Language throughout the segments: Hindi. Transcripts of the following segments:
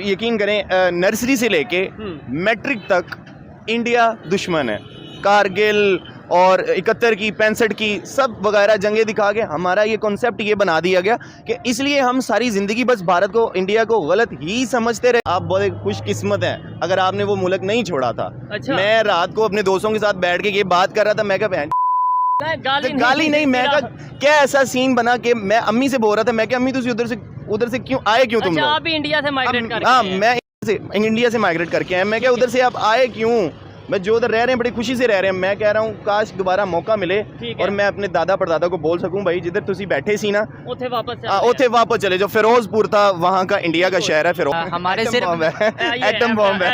यकीन करें नर्सरी से लेके मैट्रिक तक इंडिया दुश्मन है। कारगिल और 71 की 65 की सब वगैरह जंगें दिखा के हमारा ये कॉन्सेप्ट ये बना दिया गया कि इसलिए हम सारी ज़िंदगी बस भारत को, इंडिया को गलत ही समझते रहे। आप बहुत खुशकिस्मत हैं अगर आपने वो मुल्क नहीं छोड़ा था। अच्छा। मैं रात को अपने दोस्तों के साथ बैठ के ये बात कर रहा था, मैं क्या गाली नहीं, मैं क्या ऐसा सीन बना कि मैं अम्मी से बोल रहा था, मैं क्या अम्मी तुम उधर से क्यों आए, क्यों तुम लोग? आप भी इंडिया से माइग्रेट करके? हाँ, मैं इंडिया से माइग्रेट करके आए। मैं क्या उधर से आप आए क्यों? मैं जो उधर रह रहे हैं बड़ी खुशी से रह रहे हैं। मैं कह रहा हूँ काश दोबारा मौका मिले और मैं अपने दादा परदादा को बोल सकूं, भाई जिधर तुसी बैठे सी ना उथे वापस चले जाओ। फिरोजपुर था वहाँ का, इंडिया का शहर है फिरोज। हमारे सिर्फ एटम बॉम्ब है।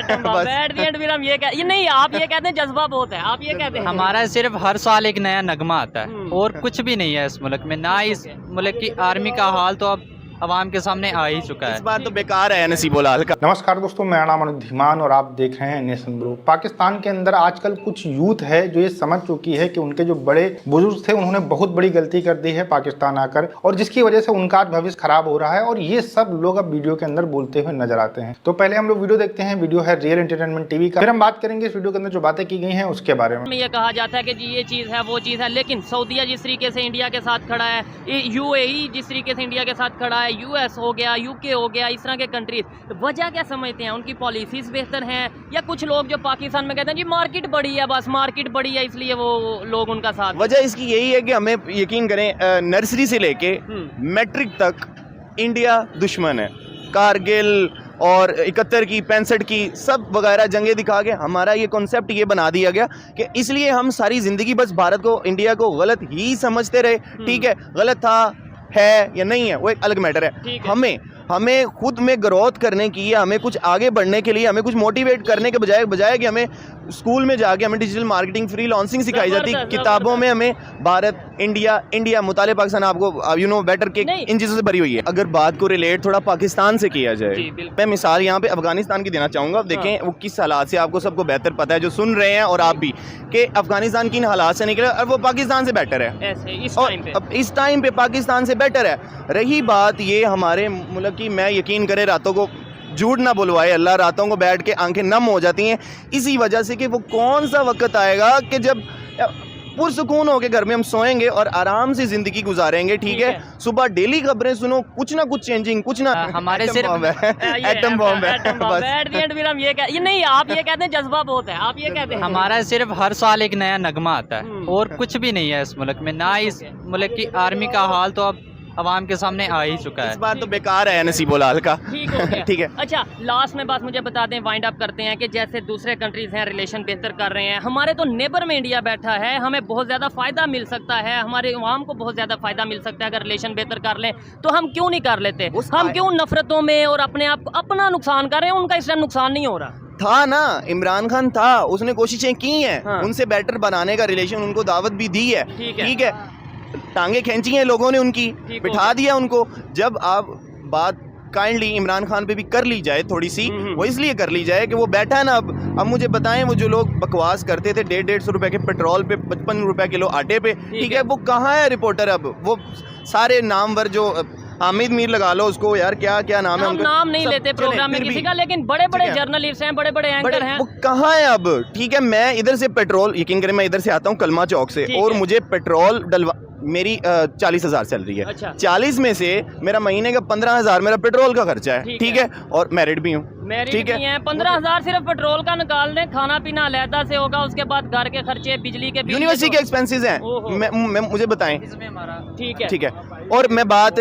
नहीं, आप ये कहते हैं जज्बा बहुत है, आप ये कहते हैं हमारा सिर्फ हर साल एक नया नगमा आता है और कुछ भी नहीं है इस मुल्क में। ना इस मुल्क की आर्मी का हाल तो अब अवाम के सामने आ ही चुका है। इस बार तो बेकार है नसीबुल हाल का। नमस्कार दोस्तों, मेरा नाम अनुज धीमान और आप देख रहे हैं नेशन ब्रो। पाकिस्तान के अंदर आजकल कुछ यूथ है जो ये समझ चुकी है कि उनके जो बड़े बुजुर्ग थे उन्होंने बहुत बड़ी गलती कर दी है पाकिस्तान आकर, और जिसकी वजह से उनका आज भविष्य खराब हो रहा है और ये सब लोग अब वीडियो के अंदर बोलते हुए नजर आते हैं। तो पहले हम लोग वीडियो देखते हैं। वीडियो है रियल एंटरटेनमेंट टीवी का। फिर हम बात करेंगे इस वीडियो के अंदर जो बातें की गई हैं उसके बारे में। ये कहा जाता है कि जी ये चीज़ है वो चीज़ है, लेकिन सऊदीया जिस तरीके से इंडिया के साथ खड़ा है, UAE जिस तरीके से इंडिया के साथ खड़ा है, US हो गया, UK हो गया, इस तरह के कंट्रीज, तो वजह क्या समझते हैं? उनकी पॉलिसीज बेहतर हैं, या कुछ लोग जो पाकिस्तान में कहते हैं जी मार्केट बड़ी है, बस मार्केट बड़ी है इसलिए वो लोग उनका साथ? वजह इसकी यही है कि हमें यकीन करें नर्सरी से लेके मैट्रिक तक इंडिया दुश्मन है। कारगिल और 71 की 65 की सब वगैरह जंगें दिखा के हमारा ये कॉन्सेप्ट ये बना दिया गया कि इसलिए हम सारी ज़िंदगी बस भारत को, इंडिया को गलत ही समझते रहे। ठीक है, गलत था, है या नहीं है वो एक अलग मैटर है। हमें खुद में ग्रोथ करने की, हमें कुछ आगे बढ़ने के लिए, हमें कुछ मोटिवेट करने के बजाय कि हमें स्कूल में जाके हमें डिजिटल मार्केटिंग, फ्रीलांसिंग सिखाई जाती, किताबों में हमें भारत, इंडिया मुताले पाकिस्तान, आपको यू नो बेटर के इन चीज़ों से भरी हुई है। अगर बात को रिलेट थोड़ा पाकिस्तान से किया जाए, मैं मिसाल यहाँ पे अफगानिस्तान की देना चाहूँगा। देखें वो किस हालात से, आपको सबको बेहतर पता है जो सुन रहे हैं और आप भी, कि अफगानिस्तान किन हालात से निकले और वो पाकिस्तान से बेटर है। अब इस टाइम पे पाकिस्तान से बेटर है। रही बात ये हमारे मुल्क की, मैं यकीन करे रातों को झूठ ना बुलवाए अल्लाह, रातों को बैठ के आंखें नम हो जाती हैं इसी वजह से कि वो कौन सा वक्त आएगा कि जब पुरसुकून होकर घर में हम सोएंगे और आराम से जिंदगी गुजारेंगे। ठीक है, सुबह डेली खबरें सुनो, कुछ ना कुछ चेंजिंग, कुछ ना हमारे सिर्फ एटम बॉम्ब है। नहीं, आप ये कहते हैं जज्बा बहुत है, आप ये कहते हैं हमारा सिर्फ हर साल एक नया नगमा आता है और कुछ भी नहीं है इस मुल्क में। ना इस मुल्क की आर्मी का हाल तो अब अवाम के सामने आ ही चुका है। इस बार तो बेकार है नसीबुल हाल का। ठीक है। अच्छा, लास्ट में बात मुझे बता दें, वाइंड अप करते हैं कि जैसे दूसरे कंट्रीज हैं रिलेशन बेहतर कर रहे हैं, हमारे तो नेबर में इंडिया बैठा है, हमें बहुत ज़्यादा फ़ायदा मिल सकता है, हमारे अवाम को बहुत ज़्यादा फ़ायदा मिल सकता है अगर रिलेशन बेहतर कर लें, तो हम क्यों नहीं कर लेते? हम क्यों नफरतों में और अपने आप को अपना नुकसान कर रहे हैं? उनका इस टाइम नुकसान नहीं हो रहा था ना, इमरान खान था, उसने कोशिशें की हैं। हाँ। उनसे बेटर बनाने का रिलेशन, उनको दावत भी दी है। ठीक है, टांगे खींची हैं लोगों ने उनकी, बिठा दिया उनको। जब आप बात काइंडली इमरान खान पे भी कर ली जाए थोड़ी सी, वो इसलिए कर ली जाए कि वो बैठा है ना। अब मुझे बताएं, वो जो लोग बकवास करते थे 150 रुपए के पेट्रोल पे, 55 रुपए किलो आटे पे, ठीक है, वो कहाँ है रिपोर्टर? अब वो सारे नामवर जो हामिद मीर लगा लो उसको, यार क्या क्या नाम है उनका, नाम नहीं लेते प्रोग्राम में किसी का, लेकिन बड़े बड़े जर्नलिस्ट हैं, बड़े बड़े एंकर हैं, वो कहाँ है अब? ठीक है, मैं इधर से पेट्रोल, यकीन करें मैं इधर से आता हूँ कलमा चौक से, और मुझे पेट्रोल डलवा, मेरी 40,000 सैलरी है। अच्छा। 40 में से मेरा महीने का 15,000 मेरा पेट्रोल का खर्चा है। ठीक है, और मैरिड भी हूँ। ठीक है, 15,000 सिर्फ पेट्रोल का निकाल दें, खाना पीना अलहदा से होगा, उसके बाद घर के खर्चे, बिजली के, यूनिवर्सिटी के एक्सपेंसेस हैं, मुझे बताएं। ठीक है, और मैं बात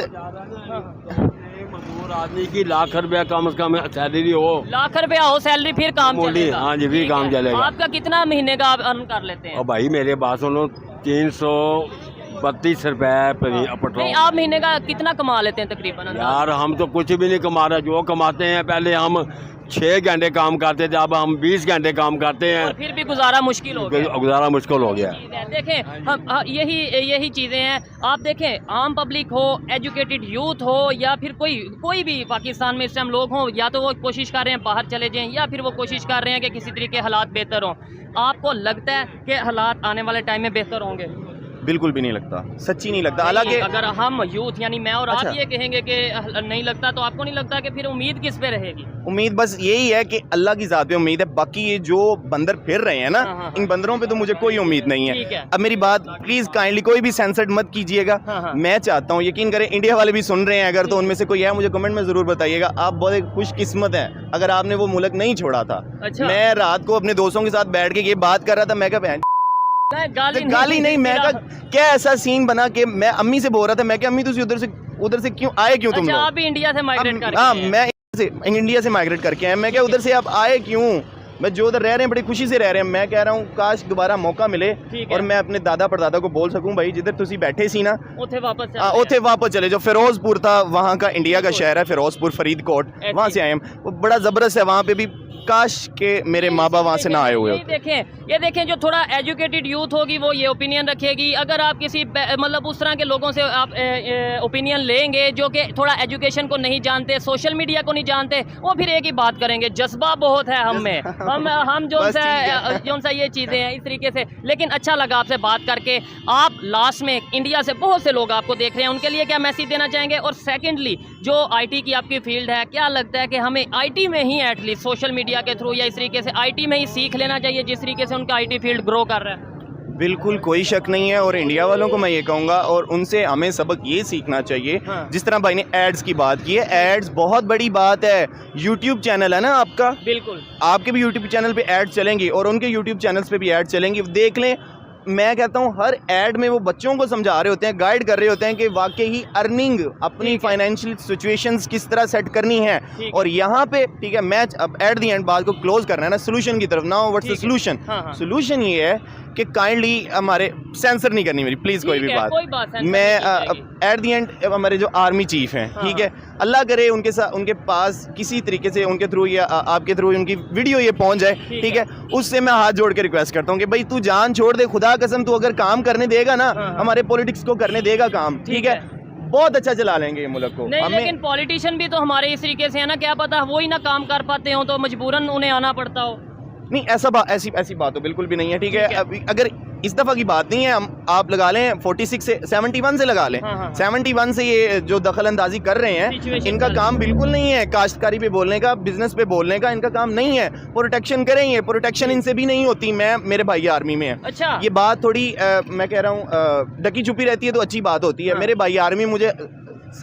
मजदूर आदमी की लाख रुपया कम से कम सैलरी हो, लाख रुपया हो सैलरी, फिर काम चलेगा। हाँ जी, फिर काम चलेगा। आपका कितना महीने का आप अर्न कर लेते हैं? और भाई मेरे बात सुनो, 332 रुपए पेट्रोल। आप महीने का कितना कमा लेते हैं तकरीबन? यार हम तो कुछ भी नहीं कमा रहे, जो कमाते हैं पहले हम 6 घंटे काम करते थे, अब हम 20 घंटे काम करते हैं, फिर भी गुजारा मुश्किल हो गया। देखें, हम यही चीज़ें हैं। आप देखें, आम पब्लिक हो, एजुकेटेड यूथ हो, या फिर कोई भी पाकिस्तान में इस टाइम लोग हों, या तो वो कोशिश कर रहे हैं बाहर चले जाएं, या फिर वो कोशिश कर रहे हैं कि किसी तरीके हालात बेहतर हों। आपको लगता है कि हालात आने वाले टाइम में बेहतर होंगे? बिल्कुल भी नहीं लगता, सच्ची नहीं लगता। नहीं, हालांकि अगर हम यूथ यानी मैं और अच्छा। आप ये कहेंगे कि नहीं लगता, तो आपको नहीं लगता कि फिर उम्मीद किस पे रहेगी? उम्मीद बस यही है कि अल्लाह की ज़ात पे उम्मीद है, बाकी ये जो बंदर फिर रहे हैं ना, हाँ, हाँ, इन बंदरों पे तो मुझे कोई उम्मीद नहीं ठीक है। अब मेरी बात प्लीज़ काइंडली कोई भी सेंसर्ड मत कीजिएगा। हाँ, हाँ। मैं चाहता हूँ, यकीन करें इंडिया वाले भी सुन रहे हैं अगर, तो उनमें से कोई है मुझे कमेंट में ज़रूर बताइएगा। आप बहुत खुशकिस्मत हैं अगर आपने वो मुल्क नहीं छोड़ा था। अच्छा। मैं रात को अपने दोस्तों के साथ बैठ के ये बात कर रहा था, मैं क्या गाली नहीं, मैं मेरा- कहा क्या ऐसा सीन बना कि मैं अम्मी से बोल रहा था, मैं क्या अम्मी तुम उधर से क्यों आए, क्यों तुम अच्छा, लोग? आप भी इंडिया से माइग्रेट करके हाँ, आए हैं। मैं इंडिया से माइग्रेट करके आया। मैं क्या उधर से आप आए क्यों? मैं जो उधर रह रहे हैं बड़ी खुशी से रह रहे हैं। मैं कह रहा हूँ काश दोबारा मौका मिले ठीक है। और मैं अपने दादा परदादा को बोल सकूं, भाई जिधर तुसी बैठे सी ना, उथे वापस चलते हैं। उथे वापस चले जाओ। फिरोजपुर था वहाँ का, इंडिया का शहर है फिरोजपुर, फरीदकोट, ऐसी। वहाँ से आए हम। वो बड़ा ज़बरदस्त है वहाँ पे भी, काश के मेरे माँ बाप वहाँ से ना आए हुए होते। ये देखें जो थोड़ा एजुकेटेड यूथ होगी वो ये ओपिनियन रखेगी। अगर आप किसी मतलब उस तरह के लोगों से आप ओपिनियन लेंगे जो कि थोड़ा एजुकेशन को नहीं जानते, सोशल मीडिया को नहीं जानते, वो फिर एक ही बात करेंगे, जज्बा बहुत है हम में, हम जो बस ठीक सा ये चीज़ें हैं इस तरीके से। लेकिन अच्छा लगा आपसे बात करके। आप लास्ट में इंडिया से बहुत से लोग आपको देख रहे हैं, उनके लिए क्या मैसेज देना चाहेंगे? और सेकेंडली जो IT की आपकी फील्ड है, क्या लगता है कि हमें IT में ही एटलीस्ट सोशल मीडिया के थ्रू या इस तरीके से IT में ही सीख लेना चाहिए जिस तरीके से उनका IT फील्ड ग्रो कर रहा है? बिल्कुल कोई शक नहीं है, और इंडिया वालों को मैं ये कहूँगा और उनसे हमें सबक ये सीखना चाहिए। हाँ। जिस तरह भाई ने एड्स की बात की है, एड्स बहुत बड़ी बात है। यूट्यूब चैनल है ना आपका, बिल्कुल। आपके भी यूट्यूब चैनल पे ऐड चलेंगी और उनके यूट्यूब चैनल्स पे भी ऐड चलेंगी। देख लें, मैं कहता हूँ हर ऐड में वो बच्चों को समझा रहे होते हैं, गाइड कर रहे होते हैं कि वाकई ही अर्निंग, अपनी फाइनेंशियल सिचुएशंस किस तरह सेट करनी है। ठीक और यहाँ पे ठीक है, मैच अब एट दी एंड बात को क्लोज करना है ना सोल्यूशन की तरफ। नाउ व्हाट्स द ठीक है। सोल्यूशन? हाँ, हाँ। सोल्यूशन ये है कि काइंडली हमारे सेंसर नहीं करनी मेरी प्लीज कोई ठीक भी है, बात। कोई बात सेंसर मैं नहीं की जाएगी। एट दी एंड हमारे जो आर्मी चीफ हैं, हाँ, ठीक है, अल्लाह करे उनके साथ, उनके पास किसी तरीके से उनके थ्रू या आपके थ्रू उनकी वीडियो ये पहुंच जाए, ठीक है, उससे मैं हाथ जोड़ के रिक्वेस्ट करता हूँ कि भाई तू जान छोड़ दे, खुदा कसम तू अगर काम करने देगा ना, हाँ। हमारे पॉलिटिक्स को करने देगा काम, ठीक है, बहुत अच्छा चला लेंगे ये मुल्क को। नहीं, लेकिन पॉलिटिशियन भी तो हमारे इस तरीके से है ना, क्या पता वो ही ना काम कर पाते हो तो मजबूरन उन्हें आना पड़ता हो। नहीं, ऐसी बात तो बिल्कुल भी नहीं है, ठीक है। अभी अगर इस दफ़ा की बात नहीं है, हम आप लगा लें 46 से 71 से लगा लें, हाँ, हाँ। 71 से ये जो दखल अंदाजी कर रहे हैं, Situation इनका चल काम बिल्कुल नहीं है काश्तकारी पे बोलने का, बिजनेस पे बोलने का, इनका काम नहीं है। प्रोटेक्शन करेंगे, प्रोटेक्शन इनसे भी नहीं होती। मेरे भाई आर्मी में है, अच्छा। ये बात थोड़ी मैं कह रहा हूँ ढकी छुपी रहती है तो अच्छी बात होती है। हाँ। मेरे भाई आर्मी मुझे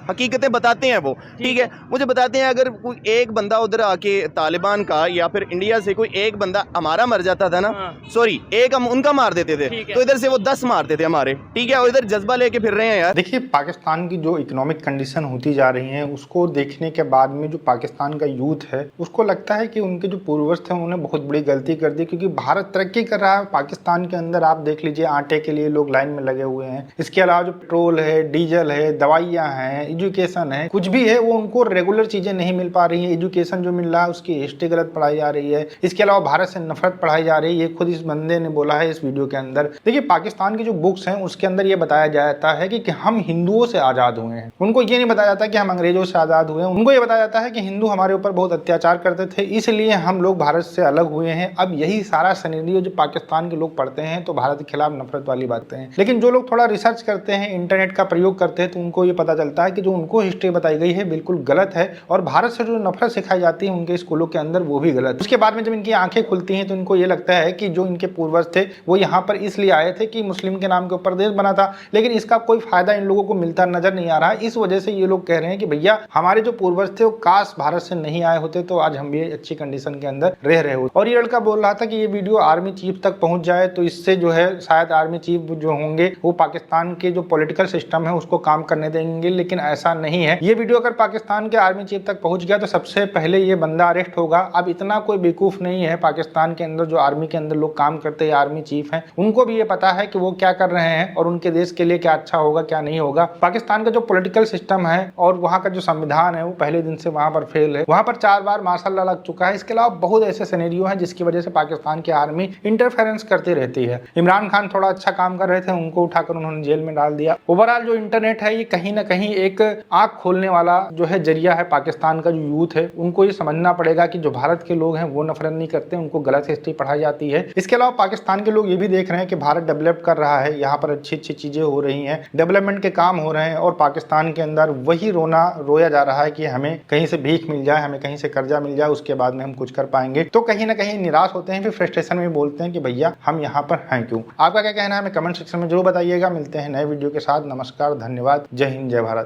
हकीकतें बताते हैं, वो ठीक है, मुझे बताते हैं अगर कोई एक बंदा उधर आके तालिबान का या फिर इंडिया से कोई एक बंदा हमारा मर जाता था ना, सॉरी एक हम उनका मार देते थे, तो इधर से वो 10 मारते थे हमारे, ठीक है, और इधर जज्बा लेके फिर रहे हैं यार। देखिए, पाकिस्तान की जो इकोनॉमिक कंडीशन होती जा रही है उसको देखने के बाद में जो पाकिस्तान का यूथ है उसको लगता है कि उनके जो पूर्वज थे उन्होंने बहुत बड़ी गलती कर दी, क्योंकि भारत तरक्की कर रहा है। पाकिस्तान के अंदर आप देख लीजिए, आटे के लिए लोग लाइन में लगे हुए हैं, इसके अलावा जो पेट्रोल है, डीजल है, दवाइयाँ हैं, एजुकेशन है, कुछ भी है, वो उनको रेगुलर चीजें नहीं मिल पा रही है। एजुकेशन जो मिल रहा है उसकी हिस्ट्री गलत पढ़ाई जा रही है, इसके अलावा भारत से नफरत पढ़ाई जा रही है। ये खुद इस बंदे ने बोला है इस वीडियो के अंदर। देखिए, पाकिस्तान की जो बुक्स हैं उसके अंदर ये बताया जाता है कि हम हिंदुओं से आजाद हुए हैं। उनको ये नहीं बताया जाता कि हम अंग्रेजों से आजाद हुए हैं, उनको ये बताया जाता है कि हिंदू हमारे ऊपर बहुत अत्याचार करते थे, इसलिए हम लोग भारत से अलग हुए हैं। अब यही सारा सिनेरियो जो पाकिस्तान के लोग पढ़ते हैं तो भारत के खिलाफ नफरत वाली बातें हैं। लेकिन जो लोग थोड़ा रिसर्च करते हैं, इंटरनेट का प्रयोग करते हैं, तो उनको ये पता चलता है कि जो उनको हिस्ट्री बताई गई है बिल्कुल गलत है, और भारत से जो नफरत सिखाई जाती है उनके स्कूलों के अंदर वो भी गलत। उसके बाद में जब इनकी आंखें खुलती हैं तो इनको ये लगता है कि जो इनके पूर्वज थे वो यहाँ पर इसलिए आए थे कि मुस्लिम के नाम के ऊपर देश बना था, लेकिन इसका कोई फायदा इन लोगों को मिलता नजर नहीं आ रहा है। इस वजह से ये लोग कह रहे हैं कि भैया हमारे जो पूर्वज थे वो काश भारत से नहीं आए होते तो आज हम भी अच्छी कंडीशन के अंदर रह रहे होते। और ये लड़का बोल रहा था कि ये वीडियो आर्मी चीफ तक पहुंच जाए तो इससे जो है शायद आर्मी चीफ जो होंगे वो पाकिस्तान के जो पॉलिटिकल सिस्टम है उसको काम करने देंगे, लेकिन ऐसा नहीं है। ये वीडियो अगर पाकिस्तान के आर्मी चीफ तक पहुंच गया तो सबसे पहले ये बंदा अरेस्ट होगा। अब इतना कोई बेवकूफ नहीं है पाकिस्तान के अंदर, जो आर्मी के अंदर लोग काम करते हैं, आर्मी चीफ हैं, उनको भी ये पता है कि वो क्या कर रहे हैं और उनके देश के लिए क्या अच्छा होगा क्या नहीं होगा। पाकिस्तान का जो पॉलिटिकल सिस्टम है और वहाँ का जो संविधान है वो पहले दिन से वहाँ पर फेल है। वहाँ पर 4 बार मार्शल लॉ लग चुका है। इसके अलावा बहुत ऐसे सिनेरियो हैं जिसकी वजह से पाकिस्तान की आर्मी इंटरफेरेंस करती रहती है। इमरान खान थोड़ा अच्छा काम कर रहे थे, उनको उठाकर उन्होंने जेल में डाल दिया। ओवरऑल जो इंटरनेट है ये कहीं ना कहीं एक आंख खोलने वाला जो है जरिया है पाकिस्तान का जो यूथ है, उनको ये समझना पड़ेगा कि जो भारत के लोग हैं वो नफरत नहीं करते, उनको गलत हिस्ट्री पढ़ाई जाती है। इसके अलावा पाकिस्तान के लोग ये भी देख रहे हैं कि भारत डेवलप कर रहा है, यहाँ पर अच्छी अच्छी चीजें हो रही हैं, डेवलपमेंट के काम हो रहे हैं, और पाकिस्तान के अंदर वही रोया जा रहा है कि हमें कहीं से भीख मिल जाए, हमें कहीं से कर्जा मिल जाए, उसके बाद में हम कुछ कर पाएंगे। तो कहीं ना कहीं निराश होते हैं, फिर फ्रस्ट्रेशन में बोलते हैं कि भैया हम यहाँ पर हैं क्यों। आपका क्या कहना है हमें कमेंट सेक्शन में जरूर बताइएगा। मिलते हैं नए वीडियो के साथ। नमस्कार, धन्यवाद, जय हिंद, जय भारत।